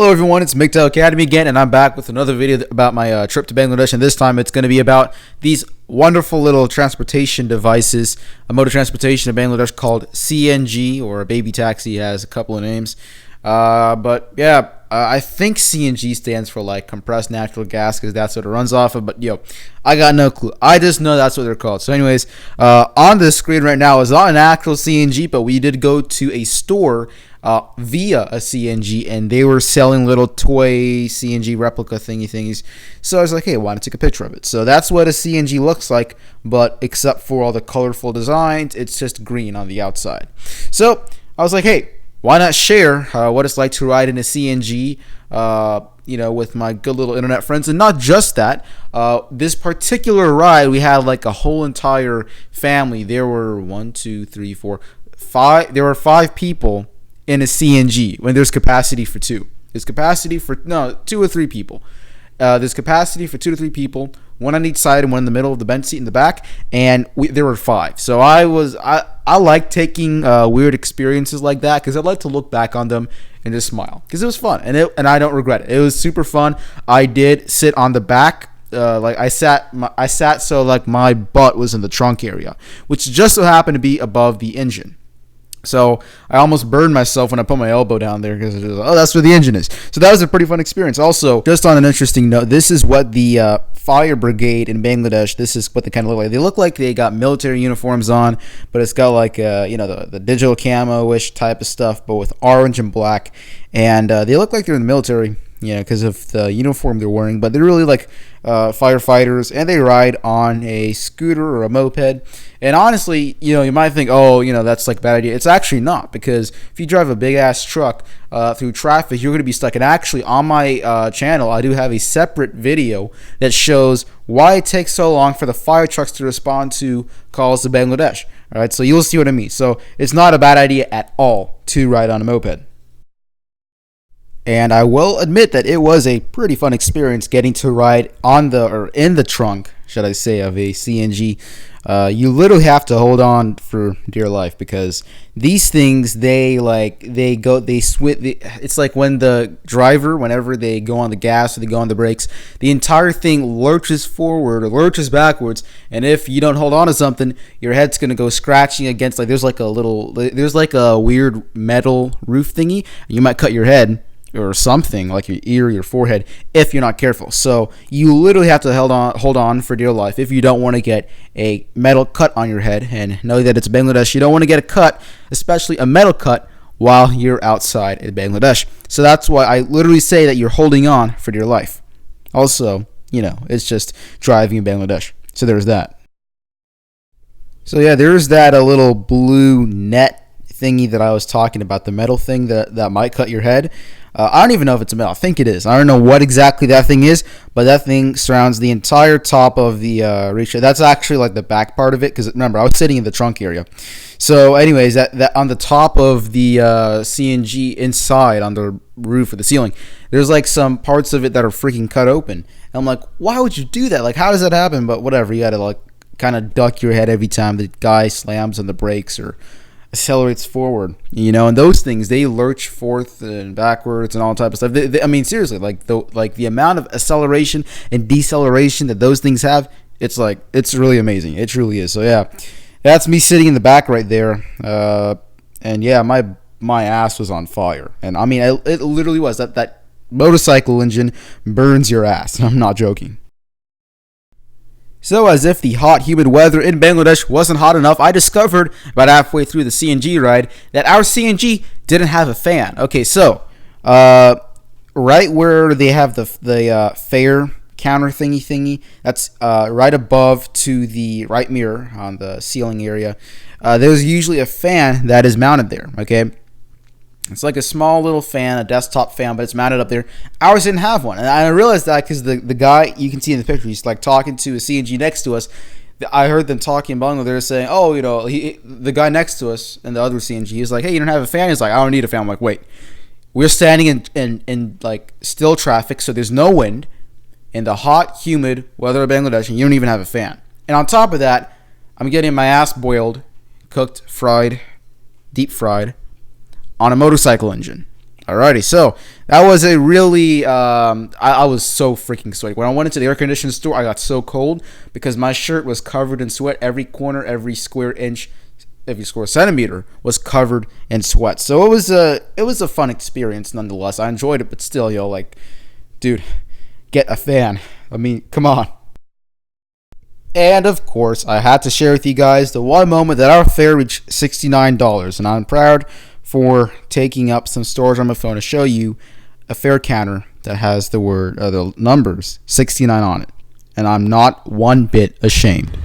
Hello everyone, it's Migdal Academy again, and I'm back with another video about my trip to Bangladesh, and this time it's going to be about these wonderful little transportation devices, a mode of transportation in Bangladesh called CNG, or a baby taxi. Has a couple of names. I think CNG stands for like compressed natural gas because that's what it runs off of, but I got no clue. I just know that's what they're called. So anyways, on the screen right now is not an actual CNG, but we did go to a store via a CNG, and they were selling little toy CNG replica thingies. So I was like, hey, why not take a picture of it? So that's what a CNG looks like, but except for all the colorful designs, it's just green on the outside. So I was like, hey, why not share what it's like to ride in a CNG, with my good little internet friends. And not just that, this particular ride, we had like a whole entire family. There were 5. There were 5 people in a CNG when there's capacity for 2. There's capacity for 2 or 3 people. There's capacity for 2 to 3 people, one on each side and one in the middle of the bench seat in the back, and there were 5. So I like taking weird experiences like that because I like to look back on them and just smile because it was fun, and I don't regret it. It was super fun. I did sit on the back. I sat so like my butt was in the trunk area, which just so happened to be above the engine. So I almost burned myself when I put my elbow down there because that's where the engine is. So that was a pretty fun experience. Also, just on an interesting note, this is what the fire brigade in Bangladesh, this is what they kind of look like. They look like they got military uniforms on, but it's got like the digital camo-ish type of stuff, but with orange and black. And they look like they're in the military, because of the uniform they're wearing, but they're really like firefighters, and they ride on a scooter or a moped. And honestly, you might think, that's like a bad idea. It's actually not, because if you drive a big ass truck through traffic, you're going to be stuck. And actually, on my channel, I do have a separate video that shows why it takes so long for the fire trucks to respond to calls to Bangladesh. All right, so you'll see what I mean. So it's not a bad idea at all to ride on a moped. And I will admit that it was a pretty fun experience getting to ride in the trunk, should I say, of a CNG. You literally have to hold on for dear life because these things, it's like when the driver, whenever they go on the gas or they go on the brakes, the entire thing lurches forward or lurches backwards. And if you don't hold on to something, your head's going to go scratching against, there's like a weird metal roof thingy. You might cut your head or something like your ear, your forehead, if you're not careful. So you literally have to hold on for dear life if you don't want to get a metal cut on your head. And know that it's Bangladesh, you don't want to get a cut, especially a metal cut, while you're outside in Bangladesh. So that's why I literally say that you're holding on for dear life. Also, it's just driving in Bangladesh. So there's that. So yeah, there's that a little blue net thingy that I was talking about, the metal thing that might cut your head. I don't even know if it's a metal. I think it is. I don't know what exactly that thing is, but that thing surrounds the entire top of the rickshaw. That's actually like the back part of it, because remember, I was sitting in the trunk area. So anyways, that on the top of the CNG inside on the roof or the ceiling, there's like some parts of it that are freaking cut open. And I'm like, why would you do that? Like, how does that happen? But whatever, you gotta like kind of duck your head every time the guy slams on the brakes or accelerates forward, and those things, they lurch forth and backwards and all type of stuff. I mean, seriously, like the amount of acceleration and deceleration that those things have, it's really amazing. It truly is. So yeah, that's me sitting in the back right there, and yeah, my ass was on fire, and I mean, it literally was. That motorcycle engine burns your ass. I'm not joking. So as if the hot, humid weather in Bangladesh wasn't hot enough, I discovered about halfway through the CNG ride that our CNG didn't have a fan. Okay, so right where they have the fare counter thingy, that's right above to the right mirror on the ceiling area. There's usually a fan that is mounted there. Okay. It's like a small little fan, a desktop fan, but it's mounted up there. Ours didn't have one. And I realized that because the guy, you can see in the picture, he's like talking to a CNG next to us. I heard them talking in Bangladesh. They're saying, the guy next to us in the other CNG, he's like, hey, you don't have a fan? He's like, I don't need a fan. I'm like, wait. We're standing in like still traffic, so there's no wind, in the hot, humid weather of Bangladesh, and you don't even have a fan. And on top of that, I'm getting my ass boiled, cooked, fried, deep fried, on a motorcycle engine. Alrighty, so that was a really I was so freaking sweaty. When I went into the air conditioning store, I got so cold because my shirt was covered in sweat. Every corner, every square inch, every square centimeter was covered in sweat. So it was a fun experience nonetheless. I enjoyed it, but still, yo, like, dude, get a fan. I mean, come on. And of course, I had to share with you guys the one moment that our fare reached $69, and I'm proud for taking up some storage on my phone to show you a fare counter that has the numbers 69 on it, and I'm not one bit ashamed.